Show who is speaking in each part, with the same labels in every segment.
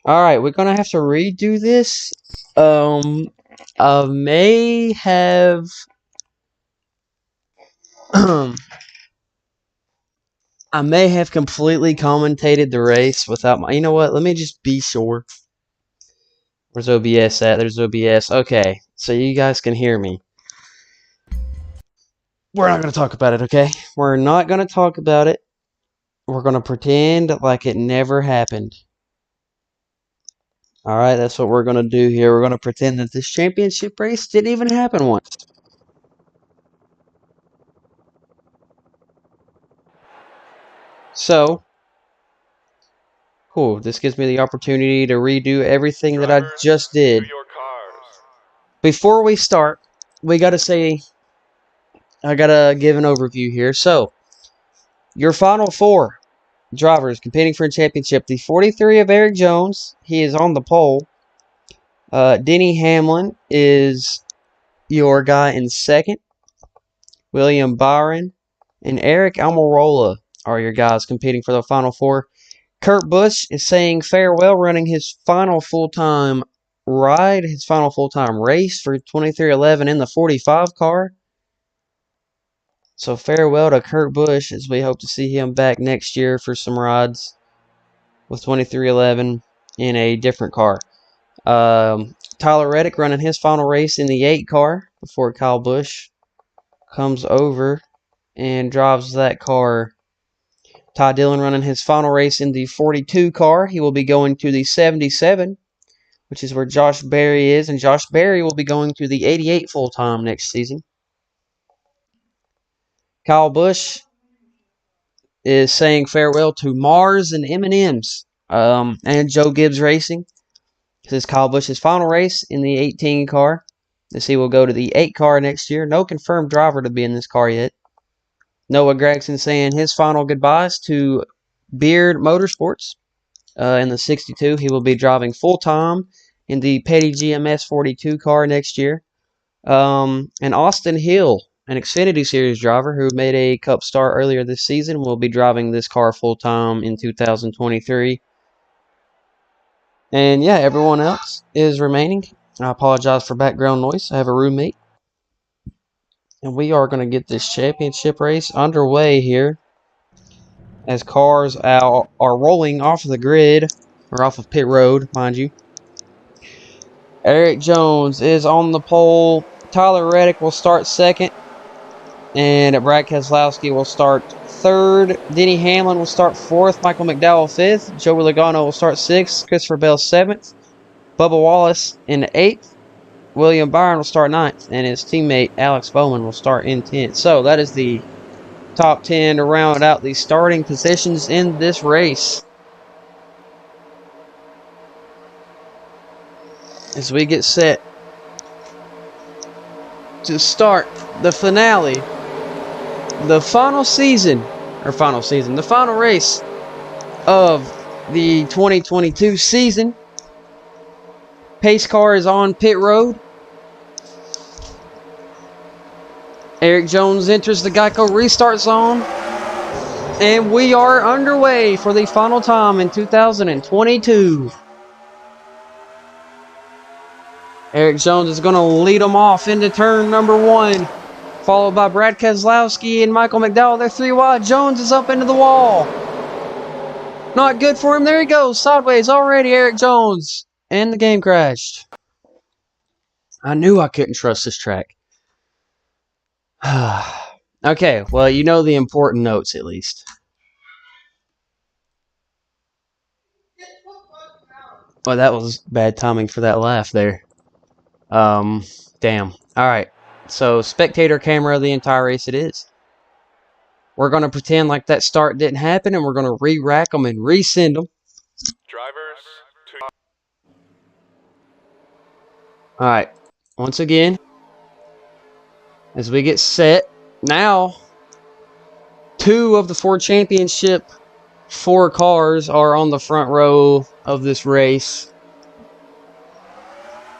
Speaker 1: Alright, we're gonna have to redo this. I may have I may have completely commentated the race without my. You know what? Let me just be sure. Where's OBS at? There's OBS. Okay, so you guys can hear me. We're not going to talk about it, okay? We're not going to talk about it. We're going to pretend like it never happened. Alright, that's what we're going to do here. We're going to pretend that this championship race didn't even happen once. So, cool. This gives me the opportunity to redo everything that I just did. Before we start, we got to say, I got to give an overview here. So, your final four drivers competing for a championship. The 43 of Eric Jones, he is on the pole. Denny Hamlin is your guy in second. William Byron and Eric Almirola are your guys competing for the final four. Kurt Busch is saying farewell, running his final full-time ride, his final full-time race for 2311 in the 45 car. So farewell to Kurt Busch, as we hope to see him back next year for some rides with 2311 in a different car. Tyler Reddick running his final race in the 8 car before Kyle Busch comes over and drives that car. Ty Dillon running his final race in the 42 car. He will be going to the 77, which is where Josh Berry is, and Josh Berry will be going to the 88 full-time next season. Kyle Busch is saying farewell to Mars and M&M's and Joe Gibbs Racing. This is Kyle Busch's final race in the 18 car. As he will go to the 8 car next year. No confirmed driver to be in this car yet. Noah Gragson saying his final goodbyes to Beard Motorsports. In the 62, he will be driving full-time in the Petty GMS 42 car next year. And Austin Hill, an Xfinity Series driver who made a Cup start earlier this season, will be driving this car full-time in 2023. And yeah, everyone else is remaining. I apologize for background noise. I have a roommate. And we are going to get this championship race underway here as cars are rolling off of the grid, or off of pit road, mind you. Eric Jones is on the pole. Tyler Reddick will start second. And Brad Keselowski will start third. Denny Hamlin will start fourth. Michael McDowell fifth. Joey Logano will start sixth. Christopher Bell seventh. Bubba Wallace in eighth. William Byron will start ninth. And his teammate Alex Bowman will start in 10th. So that is the top 10 to round out the starting positions in this race. As we get set to start the finale, the final race of the 2022 season. Pace car is on pit road. Eric Jones enters the Geico restart zone. And we are underway for the final time in 2022. Eric Jones is going to lead them off into turn number 1. Followed by Brad Keselowski and Michael McDowell. They're 3 wide. Jones is up into the wall. Not good for him. There he goes. Sideways already, Eric Jones. And the game crashed. I knew I couldn't trust this track. Okay, well, you know the important notes at least. Well, that was bad timing for that laugh there. Damn. Alright. So, spectator camera the entire race it is. We're going to pretend like that start didn't happen, and we're going to re-rack them and resend them. Alright. Once again, as we get set, now, 2 of the 4 championship 4 cars are on the front row of this race.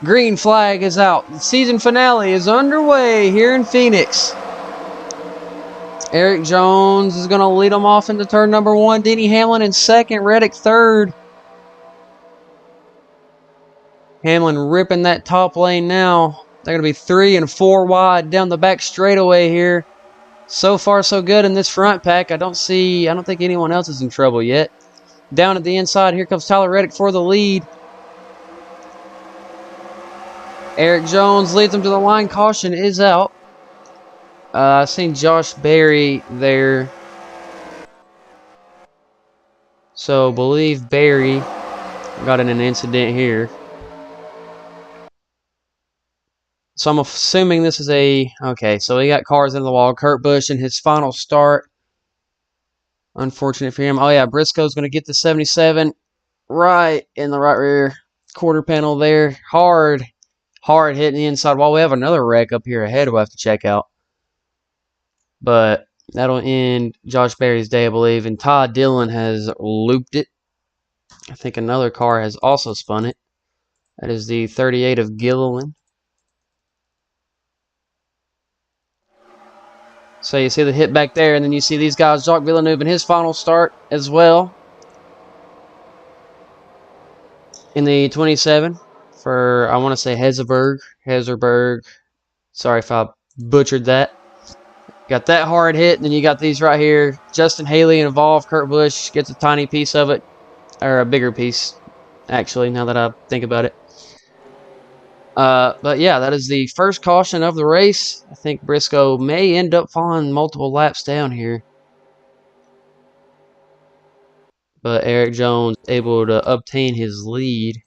Speaker 1: Green flag is out. The season finale is underway here in Phoenix. Eric Jones is going to lead them off into turn number 1. Denny Hamlin in second. Reddick third. Hamlin ripping that top lane now. They're going to be 3 and 4 wide down the back straightaway here. So far, so good in this front pack. I don't think anyone else is in trouble yet. Down at the inside, here comes Tyler Reddick for the lead. Eric Jones leads him to the line. Caution is out. I've seen Josh Berry there. So, believe Berry got in an incident here. So, I'm assuming this is okay, so he got cars in the wall. Kurt Busch in his final start. Unfortunate for him. Oh, yeah, Briscoe's going to get the 77 right in the right rear quarter panel there. Hard hitting the inside wall. We have another wreck up here ahead we'll have to check out. But that'll end Josh Berry's day, I believe. And Todd Dillon has looped it. I think another car has also spun it. That is the 38 of Gilliland. So you see the hit back there, and then you see these guys, Jacques Villeneuve in his final start as well. In the 27 for, I want to say Hezerberg. Sorry if I butchered that. Got that hard hit, and then you got these right here. Justin Haley involved. Kurt Busch gets a tiny piece of it. Or a bigger piece, actually, now that I think about it. But yeah, that is the first caution of the race. I think Briscoe may end up falling multiple laps down here. But Eric Jones able to obtain his lead.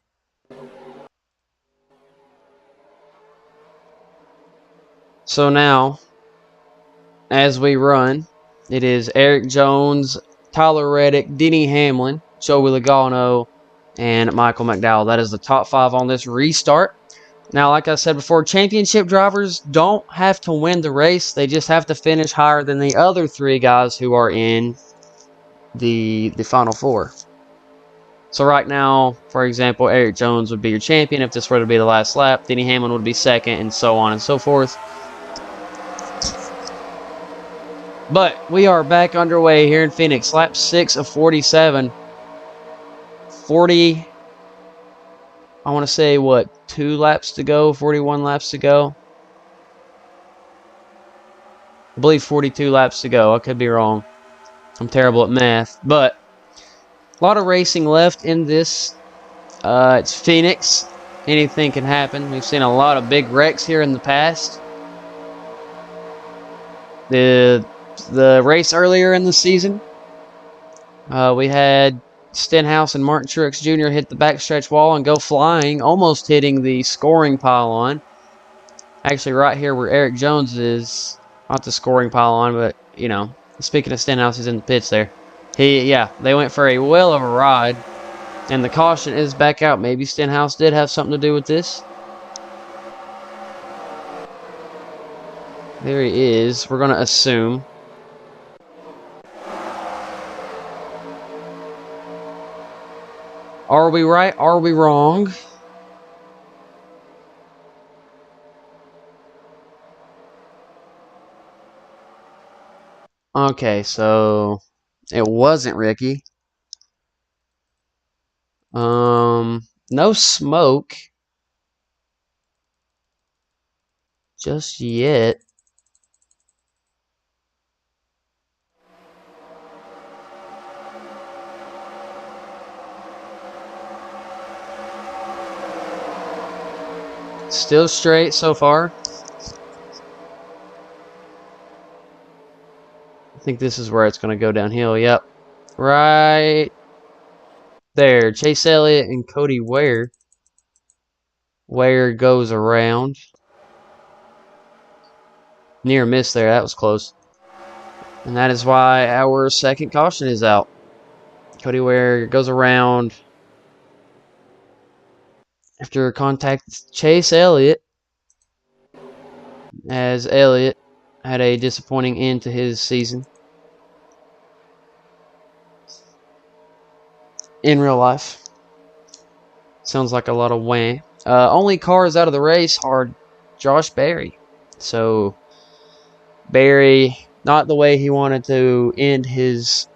Speaker 1: So now, as we run, it is Eric Jones, Tyler Reddick, Denny Hamlin, Joey Logano, and Michael McDowell. That is the top 5 on this restart. Now, like I said before, championship drivers don't have to win the race. They just have to finish higher than the other 3 guys who are in the Final 4. So right now, for example, Eric Jones would be your champion if this were to be the last lap. Denny Hamlin would be second, and so on and so forth. But we are back underway here in Phoenix. Lap 6 of 47. 40, I want to say, what, 2 laps to go? 41 laps to go? I believe 42 laps to go. I could be wrong. I'm terrible at math. But a lot of racing left in this. It's Phoenix. Anything can happen. We've seen a lot of big wrecks here in the past. The race earlier in the season, we had Stenhouse and Martin Truex Jr. hit the backstretch wall and go flying, almost hitting the scoring pylon. Actually, right here where Eric Jones is, not the scoring pylon, but, you know, speaking of Stenhouse, he's in the pits there. They went for a whale of a ride, and the caution is back out. Maybe Stenhouse did have something to do with this. There he is. We're going to assume. Are we right? Are we wrong? Okay, so it wasn't Ricky. No smoke just yet. Still straight so far. I think this is where it's going to go downhill. Yep. Right there. Chase Elliott and Cody Ware. Ware goes around. Near miss there. That was close. And that is why our second caution is out. Cody Ware goes around after contact Chase Elliott, as Elliott had a disappointing end to his season in real life. Sounds like a lot of wham. Only cars out of the race are Josh Berry. So Berry, not the way he wanted to end his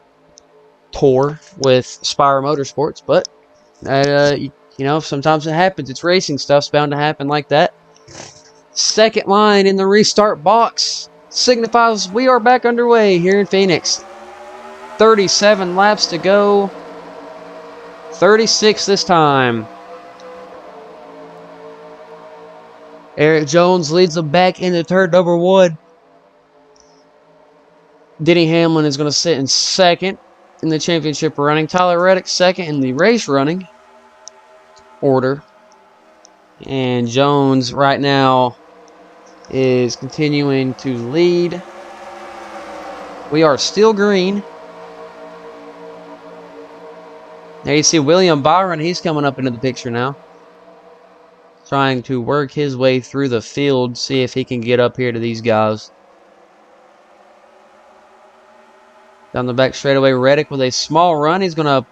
Speaker 1: tour with Spire Motorsports, but You know, sometimes it happens. It's racing. Stuff's bound to happen like that. Second line in the restart box signifies we are back underway here in Phoenix. 37 laps to go. 36 this time. Eric Jones leads them back into turn number 1. Denny Hamlin is going to sit in second in the championship running. Tyler Reddick second in the race running order. And Jones right now is continuing to lead. We are still green. There you see William Byron. He's coming up into the picture now. Trying to work his way through the field. See if he can get up here to these guys. Down the back straightaway, Reddick with a small run. He's going to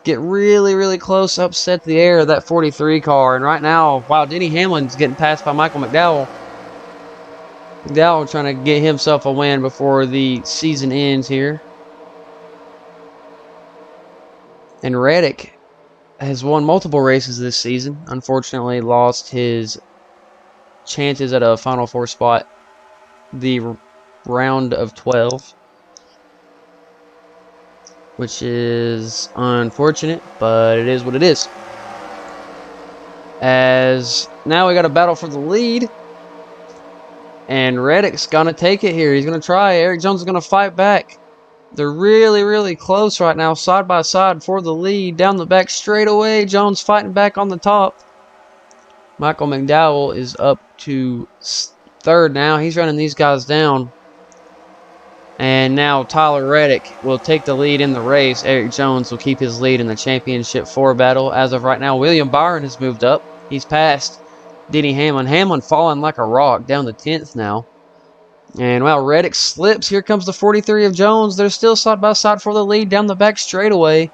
Speaker 1: get really, really close, upset the air of that 43 car. And right now, wow, Denny Hamlin's getting passed by Michael McDowell. McDowell trying to get himself a win before the season ends here. And Reddick has won multiple races this season. Unfortunately, lost his chances at a Final Four spot the round of 12. Which is unfortunate, but it is what it is. As now we got a battle for the lead. And Reddick's going to take it here. He's going to try. Eric Jones is going to fight back. They're really, really close right now, side by side for the lead. Down the back straightaway, Jones fighting back on the top. Michael McDowell is up to third now. He's running these guys down. And now Tyler Reddick will take the lead in the race. Eric Jones will keep his lead in the Championship 4 battle. As of right now, William Byron has moved up. He's passed Denny Hamlin. Hamlin falling like a rock down to 10th now. And while Reddick slips, here comes the 43 of Jones. They're still side by side for the lead down the back straightaway.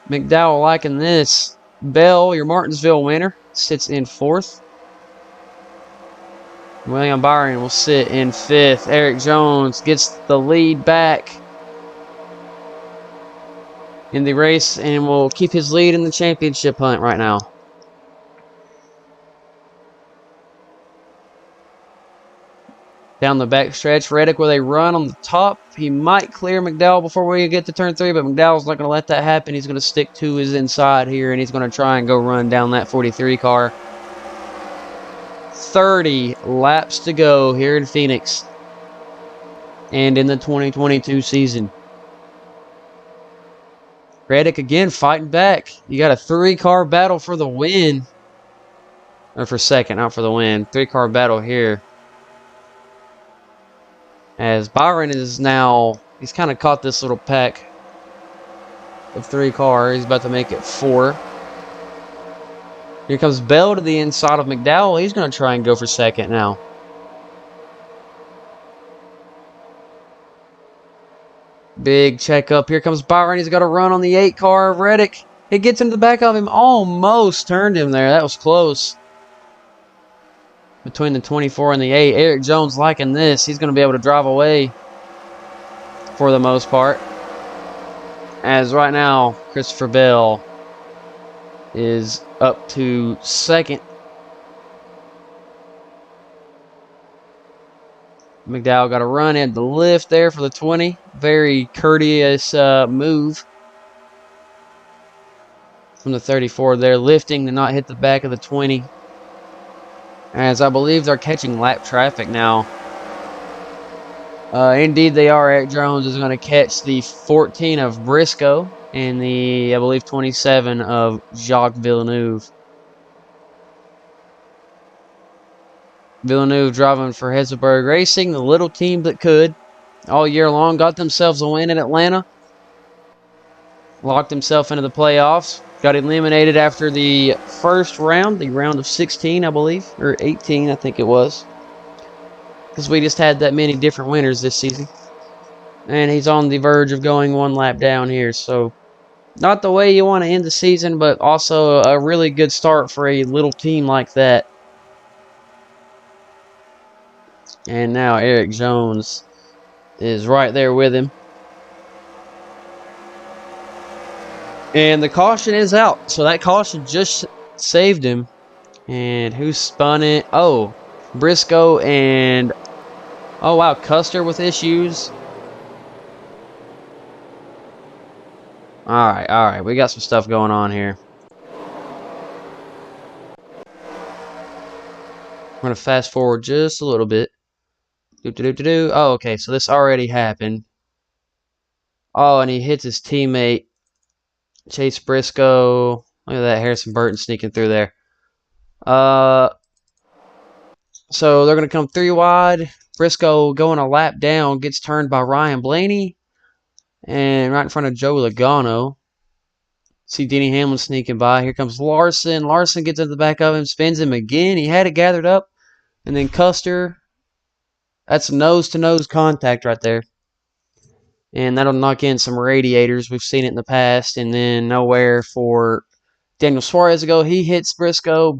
Speaker 1: McDowell liking this. Bell, your Martinsville winner, sits in 4th. William Byron will sit in 5th. Eric Jones gets the lead back in the race and will keep his lead in the championship hunt right now. Down the back stretch, Reddick with a run on the top. He might clear McDowell before we get to turn 3, but McDowell's not going to let that happen. He's going to stick to his inside here, and he's going to try and go run down that 43 car. 30 laps to go here in Phoenix and in the 2022 season. Reddick again fighting back. You got a 3-car battle for the win. Or for second, not for the win. 3-car battle here. As Byron is now, he's kind of caught this little pack of 3 cars. He's about to make it 4. Here comes Bell to the inside of McDowell. He's going to try and go for second now. Big checkup. Here comes Byron. He's got a run on the 8 car of Reddick. It gets into the back of him. Almost turned him there. That was close. Between the 24 and the 8. Eric Jones liking this. He's going to be able to drive away for the most part. As right now, Christopher Bell is up to second. McDowell got a run at the lift there for the 20. Very courteous move from the 34 there, lifting to not hit the back of the 20. As I believe they're catching lap traffic now. Indeed they are. Eric Jones is going to catch the 14 of Briscoe and the, I believe, 27 of Jacques Villeneuve. Villeneuve driving for Hesselberg Racing, the little team that could. All year long, got themselves a win in Atlanta. Locked himself into the playoffs. Got eliminated after the first round, the round of 16, I believe. Or 18, I think it was. Because we just had that many different winners this season. And he's on the verge of going 1 lap down here. So, not the way you want to end the season, but also a really good start for a little team like that. And now Eric Jones is right there with him. And the caution is out. So that caution just saved him. And who spun it? Oh, Briscoe and... Oh, wow, Custer with issues. Alright, alright. We got some stuff going on here. I'm going to fast forward just a little bit. Oh, okay, so this already happened. Oh, and he hits his teammate, Chase Briscoe. Look at that, Harrison Burton sneaking through there. So they're going to come 3 wide. Briscoe going a lap down, gets turned by Ryan Blaney. And right in front of Joe Logano. See Denny Hamlin sneaking by. Here comes Larson. Larson gets at the back of him, spins him again. He had it gathered up. And then Custer. That's nose-to-nose contact right there. And that'll knock in some radiators. We've seen it in the past. And then nowhere for Daniel Suarez to go. He hits Briscoe.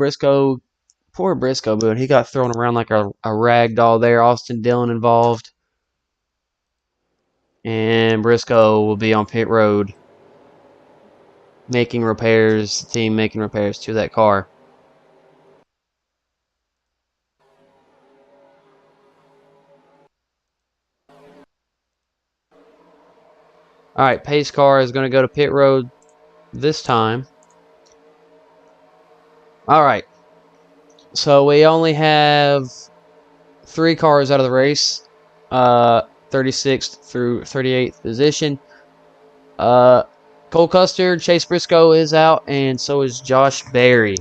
Speaker 1: Poor Briscoe, but he got thrown around like a rag doll there. Austin Dillon involved. And Briscoe will be on pit road making repairs. The team making repairs to that car. Alright, pace car is going to go to pit road this time. Alright. So we only have 3 cars out of the race. 36th through 38th position. Cole Custer, Chase Briscoe is out, and so is Josh Berry.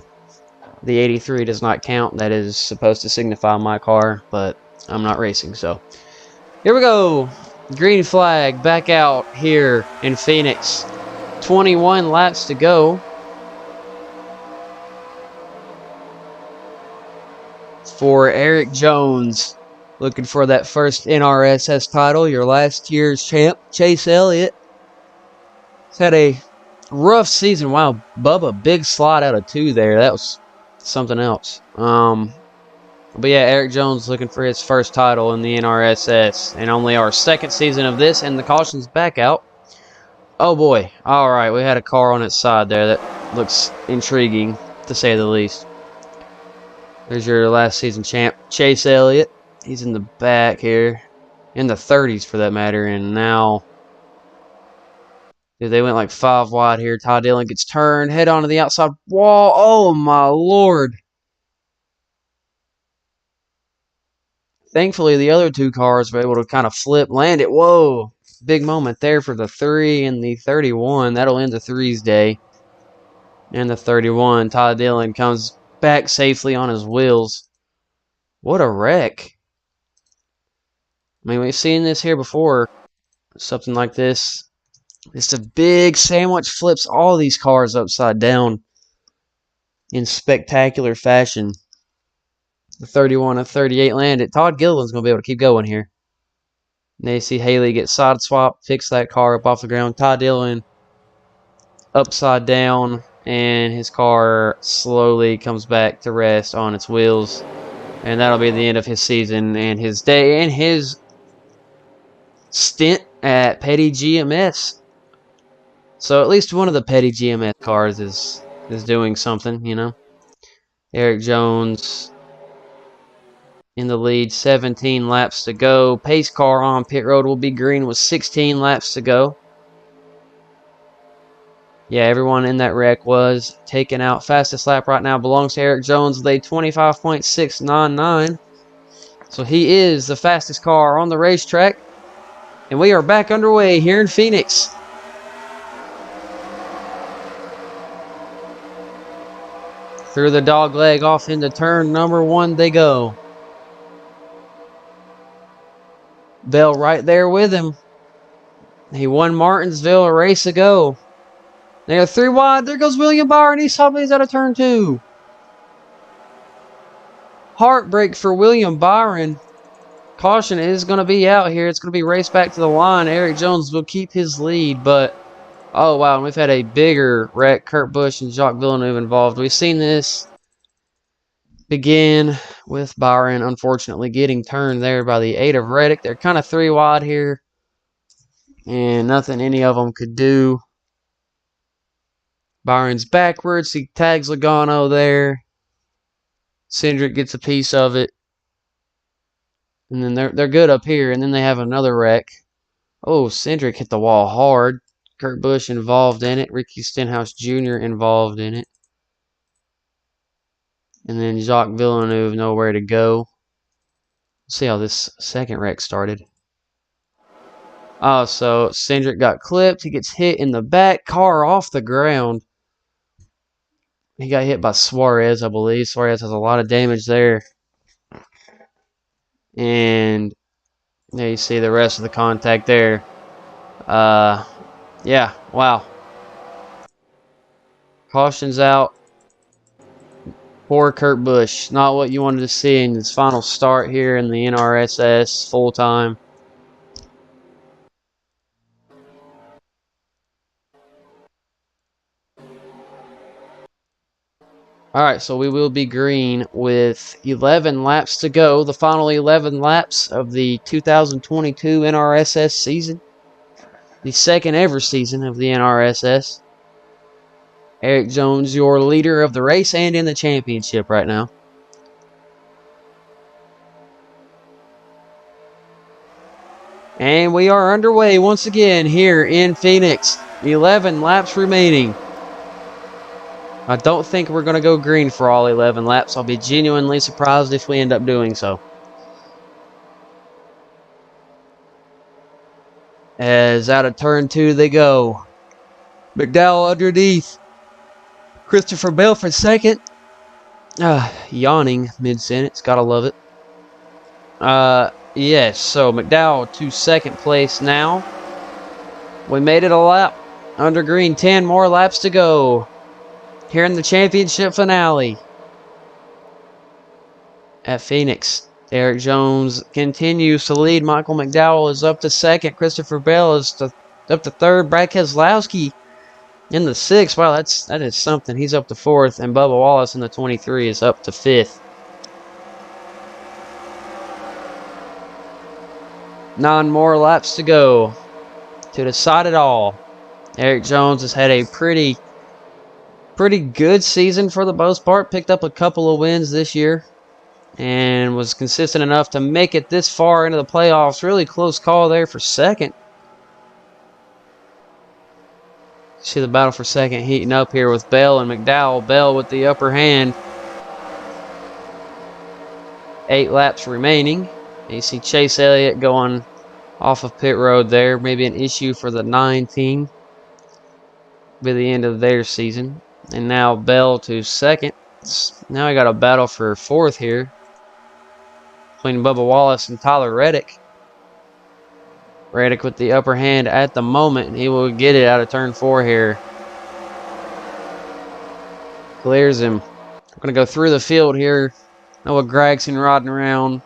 Speaker 1: The 83 does not count. That is supposed to signify my car, but I'm not racing, so. Here we go. Green flag back out here in Phoenix. 21 laps to go. For Eric Jones, looking for that first NRSS title, your last year's champ, Chase Elliott. He's had a rough season. Wow, Bubba, big slide out of 2 there. That was something else. But yeah, Eric Jones looking for his first title in the NRSS. And only our 2nd season of this, and the caution's back out. Oh boy. Alright, we had a car on its side there that looks intriguing, to say the least. There's your last season champ, Chase Elliott. He's in the back here. In the 30s for that matter. And now, dude, they went like 5 wide here. Todd Dillon gets turned, head onto the outside wall. Oh my lord. Thankfully, the other 2 cars were able to kind of flip, land it. Whoa. Big moment there for the 3 and the 31. That'll end the 3's day. And the 31, Todd Dillon comes back safely on his wheels. What a wreck. I mean, we've seen this here before. Something like this. It's a big sandwich, flips all these cars upside down in spectacular fashion. The 31 and 38 landed. Todd Gilliland's going to be able to keep going here. And they see Haley get side swapped, picks that car up off the ground. Todd Dillon upside down, and his car slowly comes back to rest on its wheels. And that'll be the end of his season and his day and his stint at Petty GMS. So at least one of the Petty GMS cars is doing something, you know. Eric Jones in the lead, 17 laps to go. Pace car on pit road will be green with 16 laps to go. Yeah, everyone in that wreck was taken out. Fastest lap right now belongs to Eric Jones with a 25.699. So he is the fastest car on the racetrack. And we are back underway here in Phoenix. Through the dog leg off into turn number 1 they go. Bell right there with him. He won Martinsville a race ago. They are 3 wide. There goes William Byron. He sideways out of turn 2. Heartbreak for William Byron. Caution is going to be out here. It's going to be raced back to the line. Eric Jones will keep his lead, but oh wow, we've had a bigger wreck. Kurt Busch and Jacques Villeneuve involved. We've seen this begin with Byron unfortunately getting turned there by the 8 of Reddick. They're kind of 3 wide here, and nothing any of them could do. Byron's backwards. He tags Logano there. Cindric gets a piece of it. And then they're good up here. And then they have another wreck. Oh, Cindric hit the wall hard. Kurt Busch involved in it. Ricky Stenhouse Jr. involved in it. And then Jacques Villeneuve nowhere to go. Let's see how this second wreck started. Oh, so Cindric got clipped. He gets hit in the back. Car off the ground. He got hit by Suarez, I believe. Suarez has a lot of damage there. And there you see the rest of the contact there. Yeah, wow. Caution's out. Poor Kurt Busch. Not what you wanted to see in his final start here in the NRSS full time. Alright, so we will be green with 11 laps to go. The final 11 laps of the 2022 NRSS season. The second ever season of the NRSS. Erik Jones, your leader of the race and in the championship right now. And we are underway once again here in Phoenix. 11 laps remaining. I don't think we're going to go green for all 11 laps. I'll be genuinely surprised if we end up doing so. As out of turn 2 they go. McDowell underneath. Christopher Bell for second. Yawning mid-sentence. Gotta love it. Yes, so McDowell to second place now. We made it a lap. Under green, 10 more laps to go. Here in the championship finale at Phoenix. Erik Jones continues to lead. Michael McDowell is up to second. Christopher Bell is up to third. Brad Keselowski in the 6th. Wow, that is something. He's up to 4th. And Bubba Wallace in the 23 is up to 5th. 9 more laps to go to decide it all. Erik Jones has had a pretty good season for the most part. Picked up a couple of wins this year. And was consistent enough to make it this far into the playoffs. Really close call there for second. See the battle for second heating up here with Bell and McDowell. Bell with the upper hand. 8 laps remaining. You see Chase Elliott going off of pit road there. Maybe an issue for the 9 team. By the end of their season. And now Bell to second. Now we got a battle for 4th here. Between Bubba Wallace and Tyler Reddick. Reddick with the upper hand at the moment. He will get it out of turn 4 here. Clears him. We're going to go through the field here. Noah Gragson riding around.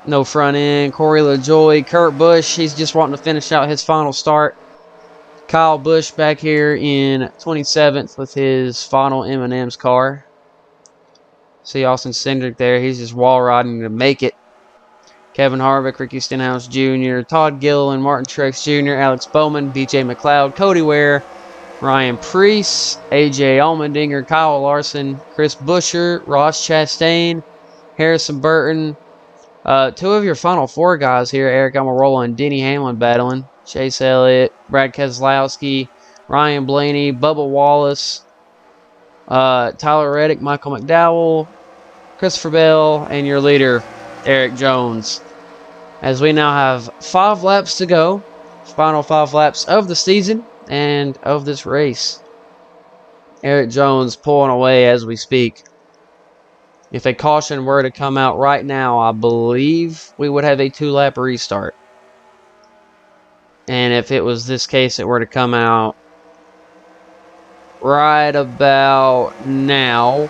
Speaker 1: No front end. Corey LaJoie. Kurt Busch. He's just wanting to finish out his final start. Kyle Busch back here in 27th with his final M&M's car. See Austin Cindric there. He's just wall riding to make it. Kevin Harvick, Ricky Stenhouse Jr., Todd Gilliland, Martin Truex Jr., Alex Bowman, BJ McLeod, Cody Ware, Ryan Preece, AJ Allmendinger, Kyle Larson, Chris Buescher, Ross Chastain, Harrison Burton. 2 of your final 4 guys here, Eric Almirola and Denny Hamlin battling. Chase Elliott, Brad Keselowski, Ryan Blaney, Bubba Wallace, Tyler Reddick, Michael McDowell, Christopher Bell, and your leader, Erik Jones. As we now have 5 laps to go. Final 5 laps of the season and of this race. Erik Jones pulling away as we speak. If a caution were to come out right now, I believe we would have a 2-lap restart. And if it was this case, it were to come out right about now,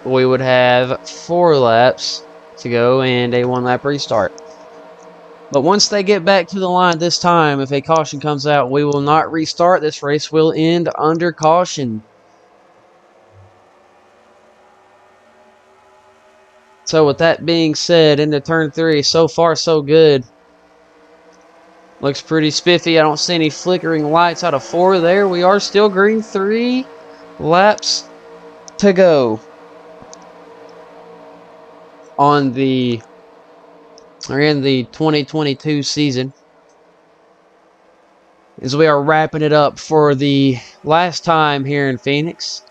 Speaker 1: we would have 4 laps to go and a 1-lap restart. But once they get back to the line this time, if a caution comes out, we will not restart. This race will end under caution. So with that being said, into turn 3, so far so good. Looks pretty spiffy. I don't see any flickering lights out of 4 there. We are still green. 3 laps to go in the 2022 season, as we are wrapping it up for the last time here in Phoenix.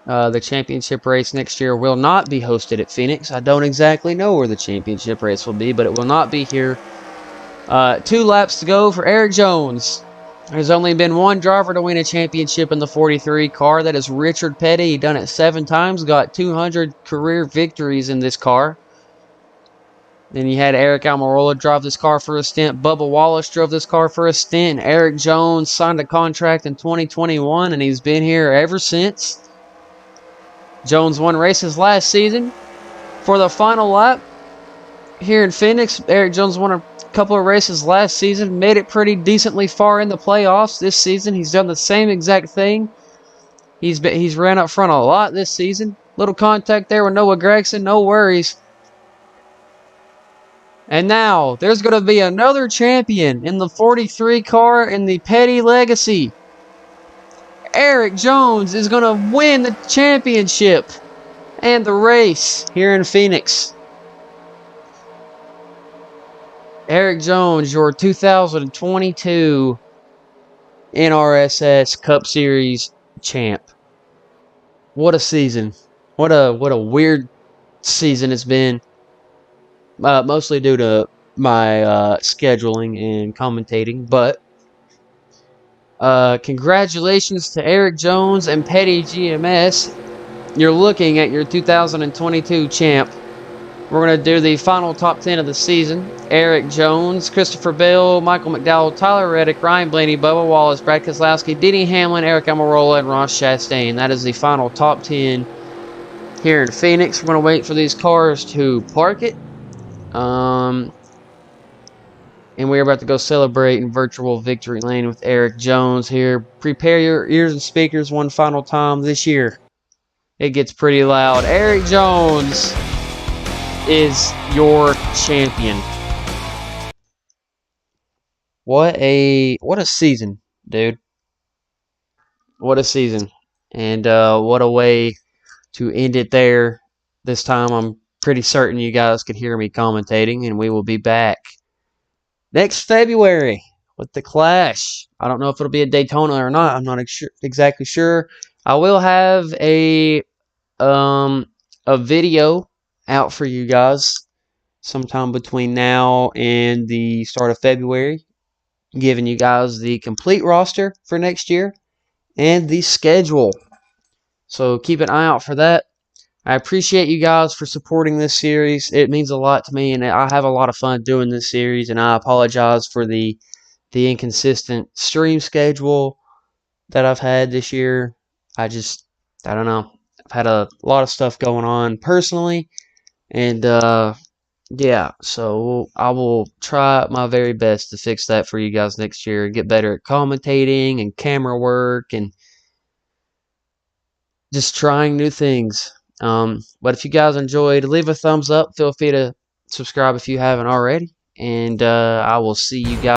Speaker 1: The championship race next year will not be hosted at Phoenix. I don't exactly know where the championship race will be, but it will not be here. 2 laps to go for Eric Jones. There's only been one driver to win a championship in the 43 car. That is Richard Petty. He done it 7 times, got 200 career victories in this car. Then you had Eric Almirola drive this car for a stint. Bubba Wallace drove this car for a stint. Eric Jones signed a contract in 2021, and he's been here ever since. Jones won races last season. For the final lap here in Phoenix, Eric Jones won a couple of races last season. Made it pretty decently far in the playoffs this season. He's done the same exact thing. He's ran up front a lot this season. Little contact there with Noah Gragson. No worries. And now, there's going to be another champion in the 43 car in the Petty Legacy. Eric Jones is going to win the championship and the race here in Phoenix. Eric Jones, your 2022 NRSS Cup Series champ. What a season. What a weird season it's been. Mostly due to my scheduling and commentating, but congratulations to Eric Jones and Petty GMS. You're looking at your 2022 champ. We're going to do the final top 10 of the season. Eric Jones, Christopher Bell, Michael McDowell, Tyler Reddick, Ryan Blaney, Bubba Wallace, Brad Keselowski, Denny Hamlin, Eric Almirola, and Ross Chastain. That is the final top 10 here in Phoenix. We're going to wait for these cars to park it. And we're about to go celebrate in virtual victory lane with Eric Jones here. Prepare your ears and speakers one final time this year. It gets pretty loud. Eric Jones is your champion. What a season, dude. What a season. And what a way to end it there. This time I'm pretty certain you guys could hear me commentating, and we will be back next February with the Clash. I don't know if it'll be a Daytona or not. I'm not exactly sure. I will have a video out for you guys sometime between now and the start of February, giving you guys the complete roster for next year and the schedule. So keep an eye out for that. I appreciate you guys for supporting this series. It means a lot to me, and I have a lot of fun doing this series, and I apologize for the inconsistent stream schedule that I've had this year. I don't know. I've had a lot of stuff going on personally, and yeah, so I will try my very best to fix that for you guys next year and get better at commentating and camera work and just trying new things. But if you guys enjoyed, leave a thumbs up. Feel free to subscribe if you haven't already. And I will see you guys.